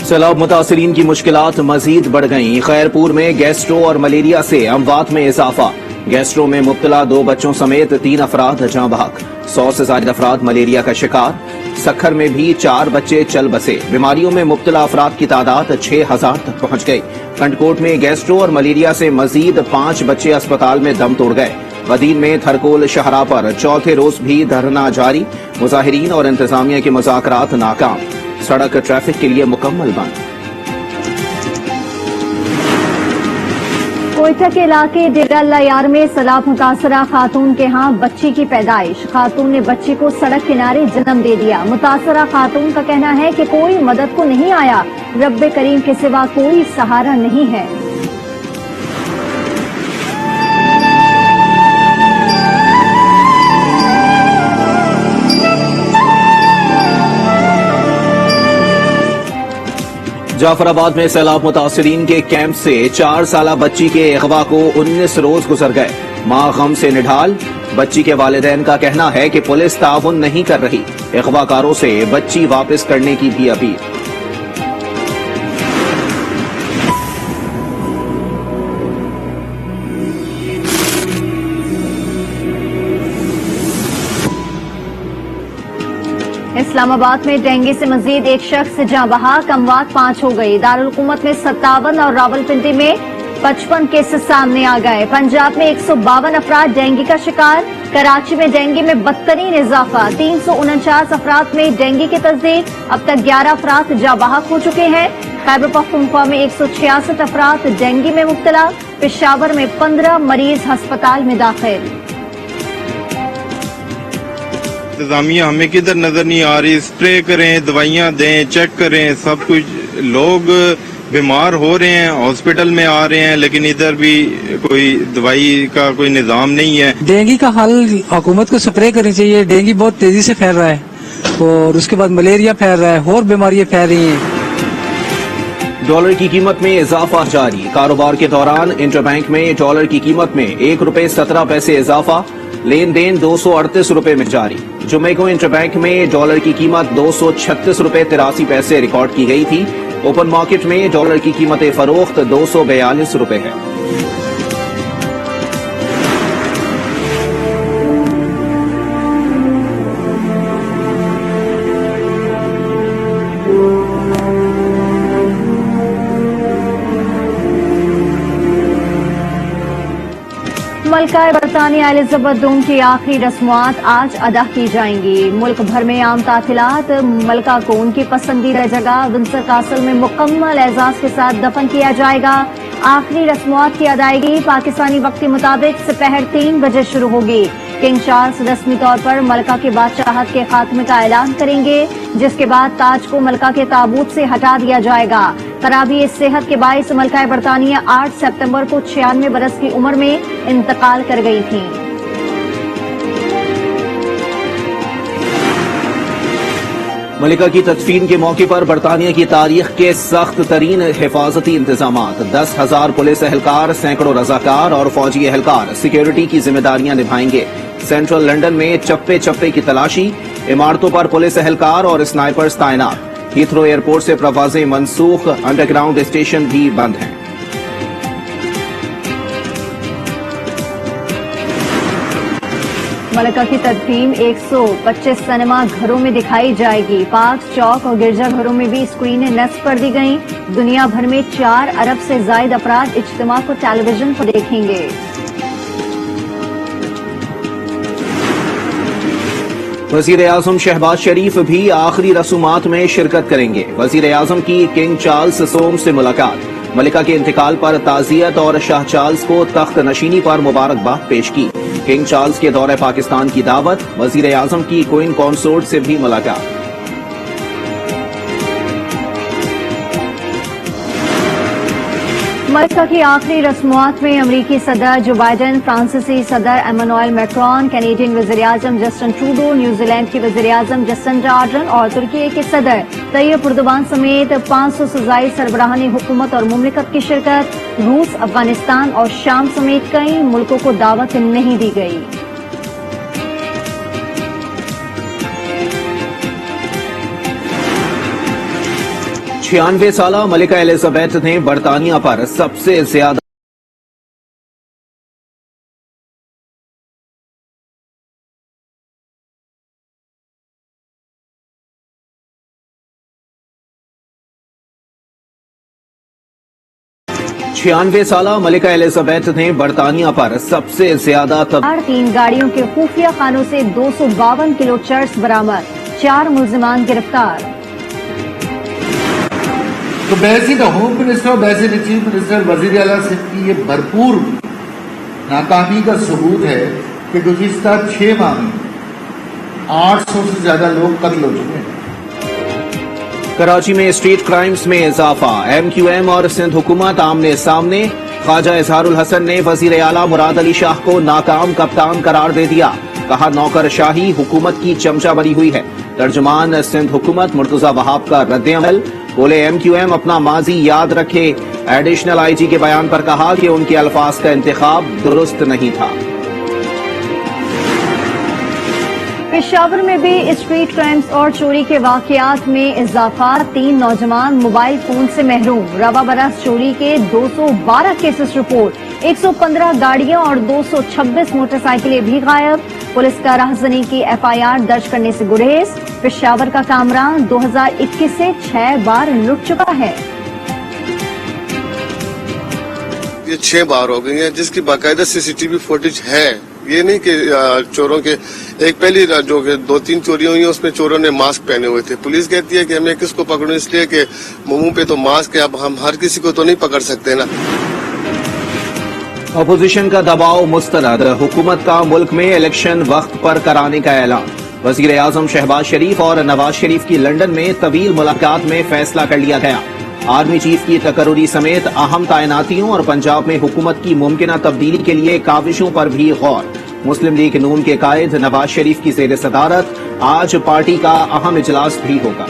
سیلاب متاثرین کی مشکلات مزید بڑھ گئیں۔ خیرپور میں گیسٹرو اور ملیریا سے اموات میں اضافہ۔ گیسٹرو میں مبتلا 2 بچوں سمیت 3 افراد جاں بحق، 100 سے زائد افراد ملیریا کا شکار۔ سکھر میں بھی 4 بچے چل بسے۔ بیماریوں میں مبتلا افراد کی تعداد 6000 تک پہنچ گئی۔ کنٹکوٹ میں گیسٹرو اور ملیریا سے مزید 5 بچے اسپتال میں دم توڑ گئے۔ ودین میں تھرکول شاہراہ پر چوتھے روز بھی دھرنا جاری، مظاہرین اور انتظامیہ کے مذاکرات ناکام، سڑک ٹریفک کے لیے مکمل بند۔ کوئٹہ کے علاقے ڈیرہ اللہ یار میں سیلاب متاثرہ خاتون کے ہاں بچی کی پیدائش۔ خاتون نے بچے کو سڑک کنارے جنم دے دیا۔ متاثرہ خاتون کا کہنا ہے کہ کوئی مدد کو نہیں آیا، رب کریم کے سوا کوئی سہارا نہیں ہے۔ جعفر آباد میں سیلاب متاثرین کے کیمپ سے 4 سالہ بچی کے اغوا کو 19 روز گزر گئے۔ ماں غم سے نڈھال، بچی کے والدین کا کہنا ہے کہ پولیس تعاون نہیں کر رہی۔ اغوا کاروں سے بچی واپس کرنے کی بھی اپیل۔ اسلام آباد میں ڈینگی سے مزید 1 شخص جاں بحق، اموات 5 ہو گئی۔ دارالحکومت میں 57 اور راولپنڈی میں 55 کیسز سامنے آ گئے۔ پنجاب میں 152 افراد ڈینگی کا شکار۔ کراچی میں ڈینگی میں بدترین اضافہ، 349 افراد میں ڈینگی کی تصدیق، اب تک 11 افراد جاں بحق ہو چکے ہیں۔ خیبر پختونخوا میں 166 افراد ڈینگی میں مبتلا، پشاور میں 15 مریض ہسپتال میں داخل۔ انتظامیہ ہمیں کدھر نظر نہیں آ رہی، اسپرے کریں، دوائیاں دیں، چیک کریں، سب کچھ۔ لوگ بیمار ہو رہے ہیں، ہاسپٹل میں آ رہے ہیں، لیکن ادھر بھی کوئی دوائی کا کوئی نظام نہیں ہے۔ ڈینگی کا حل حکومت کو سپرے کرنی چاہیے۔ ڈینگی بہت تیزی سے پھیل رہا ہے اور اس کے بعد ملیریا پھیل رہا ہے اور بیماریاں پھیل رہی ہیں۔ ڈالر کی قیمت میں اضافہ جاری۔ کاروبار کے دوران انٹر بینک میں ڈالر کی قیمت میں 1 روپے 17 پیسے اضافہ، لین دین 238 روپے میں جاری۔ جمعے کو انٹر بینک میں ڈالر کی قیمت 236 روپے 83 پیسے ریکارڈ کی گئی تھی۔ اوپن مارکیٹ میں ڈالر کی قیمت فروخت 242 روپے ہے۔ ملکہ برطانیہ الزبتھ دوم کی آخری رسومات آج ادا کی جائیں گی۔ ملک بھر میں عام تعطیلات۔ ملکہ کو ان کی پسندیدہ جگہ ونسر کاسل میں مکمل اعزاز کے ساتھ دفن کیا جائے گا۔ آخری رسومات کی ادائیگی پاکستانی وقت کے مطابق سپہر 3 بجے شروع ہوگی۔ کنگ چارلس رسمی طور پر ملکہ کی بادشاہت کے خاتمے کا اعلان کریں گے، جس کے بعد تاج کو ملکہ کے تابوت سے ہٹا دیا جائے گا۔ خرابی صحت کے باعث ملکہ برطانیہ 8 سپتمبر کو 96 برس کی عمر میں انتقال کر گئی تھیں۔ ملکہ کی تدفین کے موقع پر برطانیہ کی تاریخ کے سخت ترین حفاظتی انتظامات۔ 10,000 پولیس اہلکار، سینکڑوں رضاکار اور فوجی اہلکار سیکیورٹی کی ذمہ داریاں نبھائیں گے۔ سینٹرل لنڈن میں چپے چپے کی تلاشی، عمارتوں پر پولیس اہلکار اور سنائپرز تعینات۔ ہیتھرو ایئرپورٹ سے پروازیں منسوخ، انڈر گراؤنڈ اسٹیشن بھی بند ہیں۔ ملکہ کی تدفین 125 سنیما گھروں میں دکھائی جائے گی۔ پارک، چوک اور گرجا گھروں میں بھی اسکرینیں نصب کر دی گئیں۔ دنیا بھر میں 4 ارب سے زائد افراد اجتماع کو ٹیلی ویژن پر دیکھیں گے۔ وزیر اعظم شہباز شریف بھی آخری رسومات میں شرکت کریں گے۔ وزیر اعظم کی کنگ چارلس سوم سے ملاقات، ملکہ کے انتقال پر تعزیت اور شاہ چارلس کو تخت نشینی پر مبارکباد پیش کی۔ کنگ چارلس کے دورہ پاکستان کی دعوت، وزیر اعظم کی کوئن کانسورٹ سے بھی ملاقات۔ ملکہ کی آخری رسومات میں امریکی صدر جو بائیڈن، فرانسیسی صدر ایمانوئل میکرون، کینیڈین وزیر اعظم جسٹن ٹروڈو، نیوزی لینڈ کی وزیر اعظم جسنڈا آرڈرن اور ترکی کے صدر طیب اردوان سمیت 500 سے زائد سربراہان حکومت اور مملکت کی شرکت۔ روس، افغانستان اور شام سمیت کئی ملکوں کو دعوت نہیں دی گئی۔ 96 साला मलिका एलिजाबेथ ने बरतानिया पर सबसे ज्यादा साला मलिका एलिजाबेथ ने बरतानिया पर सबसे ज्यादा 3 गाड़ियों के खुफिया खानों से 252 किलो चर्स बरामद, 4 मुलजिमान गिरफ्तार। तो बैसी द होम मिनिस्टर और बैसी द चीफ मिनिस्टर वजीर आला सिंध की ये भरपूर नाकामी का सबूत है कि गुज़िश्ता 6 माह में 800 से ज्यादा लोग कत्ल हो चुके हैं। कराची में स्ट्रीट क्राइम्स में इजाफा, MQM और सिंध हुकूमत आमने सामने। ख्वाजा इजहारुल हसन ने वजीर आला मुराद अली शाह को नाकाम कप्तान करार दे दिया, कहा नौकरशाही हुकूमत की चमचा बनी हुई है। तर्जुमान सिंध हुकूमत मुर्तजा वहाब का रद्द-ए-अमल, बोले MQM अपना माजी याद रखे। एडिशनल IG के बयान पर कहा कि उनके अल्फाज का इंतखाब दुरुस्त नहीं था। पेशावर में भी स्ट्रीट क्राइम्स और चोरी के वाकयात में इजाफा, 3 नौजवान मोबाइल फोन से महरूम। रवा बरस चोरी के 212 केसेस रिपोर्ट, 115 गाड़ियां और 226 मोटरसाइकिलें भी गायब। पुलिस का राहजनी की FIR दर्ज करने से गुरेज। पेशावर का कामरान 2021 से 6 बार लुट चुका है। ये 6 बार हो गई है, जिसकी बाकायदा CCTV फुटेज है। ये नहीं कि चोरों के एक पहली जो 2-3 चोरियां हुई हैं उसमें चोरों ने मास्क पहने हुए थे। पुलिस कहती है कि हमें किसको पकड़ो, इसलिए कि मुंह पे तो मास्क है, अब हम हर किसी को तो नहीं पकड़ सकते ना। अपोजिशन का दबाव मुस्तरद, हुकूमत का मुल्क में इलेक्शन वक्त पर कराने का ऐलान। वजीर आजम शहबाज शरीफ और नवाज शरीफ की लंदन में तवील मुलाकात में फैसला कर लिया गया। आर्मी चीफ की तकर्री समेत अहम तैनातियों और पंजाब में हुकूमत की मुमकिना तब्दीली के लिए काविशों पर भी गौर। मुस्लिम लीग नून के कायद नवाज शरीफ की ज़ेर सदारत आज पार्टी का अहम इजलास भी होगा।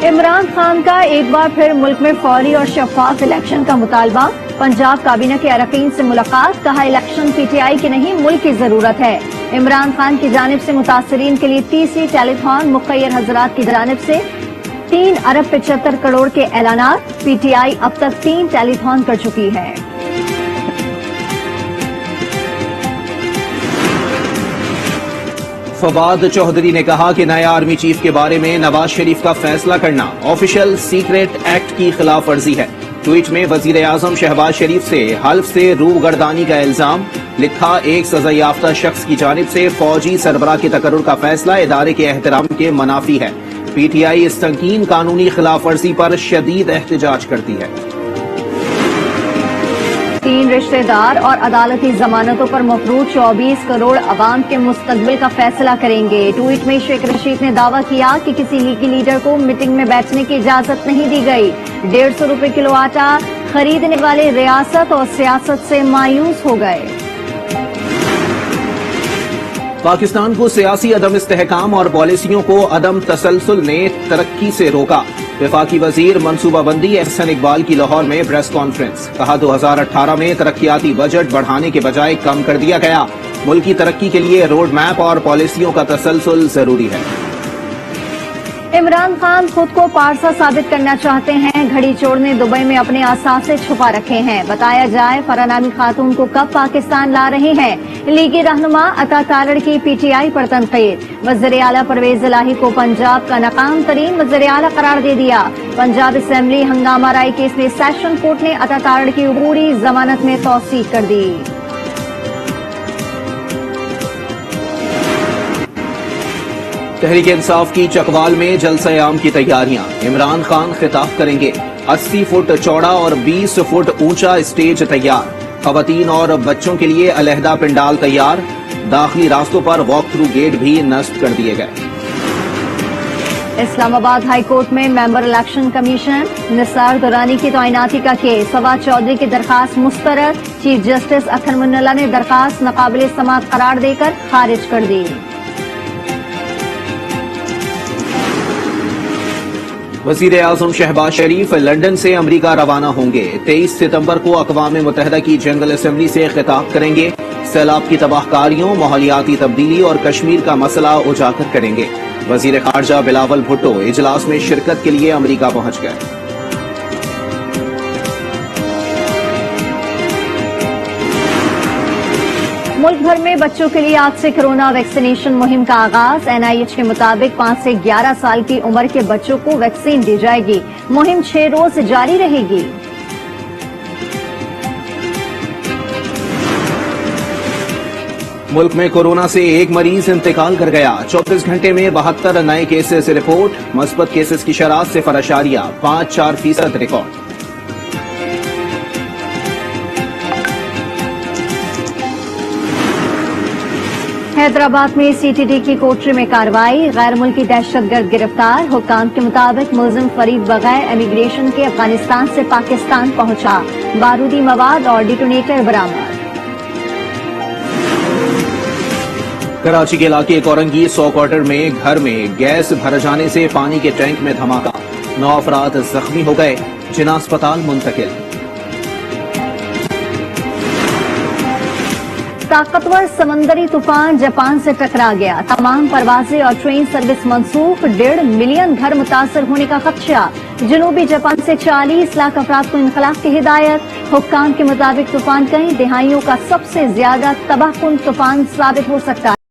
इमरान खान का एक बार फिर मुल्क में फौरी और शफाफ इलेक्शन का मुतालबा। पंजाब काबीना के अरकान से मुलाकात, कहा इलेक्शन PTI की नहीं मुल्क की जरूरत है। इमरान खान की जानिब से मुतासरीन के लिए तीसरी टेलीथॉन, मुखय्यर हजरात की जानिब से 3 अरब 75 करोड़ के ऐलानात। PTI अब तक 3 टेलीथॉन कर चुकी है। फवाद चौधरी ने कहा कि नए आर्मी चीफ के बारे में नवाज शरीफ का फैसला करना ऑफिशियल सीक्रेट एक्ट की खिलाफ वर्जी है। ट्वीट में वजीर आजम शहबाज शरीफ से हल्फ से रूगर्दानी का इल्जाम, लिखा एक सजा याफ्ता शख्स की जानिब से फौजी सरबराह के तकर्रुर का फैसला इदारे के एहतराम के मनाफी है। PTI इस संकीन कानूनी खिलाफ वर्जी पर शदीद एहतजाज करती है। 3 रिश्तेदार और अदालती जमानतों पर मफरूज 24 करोड़ अवाम के मुस्तकबिल का फैसला करेंगे। ट्वीट में शेख रशीद ने दावा किया कि किसी लीगी लीडर को मीटिंग में बैठने की इजाजत नहीं दी गई। 150 रुपए किलो आटा खरीदने वाले रियासत और सियासत से मायूस हो गए। पाकिस्तान को सियासी अदम इस्तेहकाम और पॉलिसियों को अदम तसलसल ने तरक्की से रोका। वफाकी वजीर मनसूबाबंदी एहसन इकबाल की लाहौर में प्रेस कॉन्फ्रेंस, कहा 2018 में तरक्याती बजट बढ़ाने के बजाय कम कर दिया गया। मुल्क की तरक्की के लिए रोड मैप और पॉलिसियों का तसलसल जरूरी है। इमरान खान खुद को पारसा साबित करना चाहते हैं। घड़ी चोर ने दुबई में अपने असासे छुपा रखे हैं। बताया जाए फरानामी खातून को कब पाकिस्तान ला रहे हैं। लीगी रहनुमा अता तारड़ की PTI पर तनकीद। वज़ीर आला परवेज इलाही को पंजाब का नाकाम तरीन वज़ीर आला करार दे दिया। पंजाब असेंबली हंगामा राय केस में सेशन कोर्ट ने अता तारड़ की अबूरी जमानत में तौसीक कर दी। तहरीक इंसाफ की चकवाल में जलसा-ए-आम की तैयारियां। इमरान खान खिताब करेंगे। 80 फुट चौड़ा और 20 फुट ऊंचा स्टेज तैयार। खवातीन और बच्चों के लिए अलहदा पंडाल तैयार। दाखिली रास्तों पर वॉक थ्रू गेट भी नस्ब कर दिए गए। इस्लामाबाद हाई कोर्ट में member election commission Nisar Durrani की तैनाती का केस। फवाद चौधरी की दरखास्त मुस्तरद। चीफ जस्टिस अख्तर मुन्नला ने दरखास्त नाकाबिल समाअत करार देकर खारिज कर दी। वजीर आजम शहबाज शरीफ लंदन से अमरीका रवाना होंगे। 23 सितंबर को अक़वाम मुत्तहिदा की जनरल असेंबली से खिताब करेंगे। सैलाब की तबाहकारियों, माहौलियाती तब्दीली और कश्मीर का मसला उजागर करेंगे। वजीर खारजा बिलावल भुट्टो इजलास में शिरकत के लिए अमेरिका पहुंच गए। मुल्क भर में बच्चों के लिए आज से कोरोना वैक्सीनेशन मुहिम का आगाज। एनआईएच के मुताबिक 5 से 11 साल की उम्र के बच्चों को वैक्सीन दी जाएगी। मुहिम 6 रोज जारी रहेगी। मुल्क में कोरोना से एक मरीज इंतकाल कर गया। 24 घंटे में 72 नए केसेस रिपोर्ट। मस्बत केसेस की शरह 0.54% रिकॉर्ड। हैदराबाद में सीटीडी की कोठरी में कार्रवाई। गैर मुल्की दहशतगर्द गिरफ्तार। हुक्काम के मुताबिक मुलजिम फरीद बगैर इमिग्रेशन के अफगानिस्तान से पाकिस्तान पहुंचा। बारूदी मवाद और डिटोनेटर बरामद। कराची के इलाके कोरंगी 100 क्वार्टर में घर में गैस भर जाने से पानी के टैंक में धमाका। 9 अफराद जख्मी हो गए, जिन्हें अस्पताल मुंतकिल। ताकतवर समंदरी तूफान जापान से टकरा गया। तमाम परवाजें और ट्रेन सर्विस मंसूख। 1.5 मिलियन घर मुतासर होने का खदशा। जनूबी जापान से 40 लाख अफराद को इनखलाब की हिदायत। हुक्काम के मुताबिक तूफान कई दहाइयों का सबसे ज्यादा तबाहकुन तूफान साबित हो सकता है।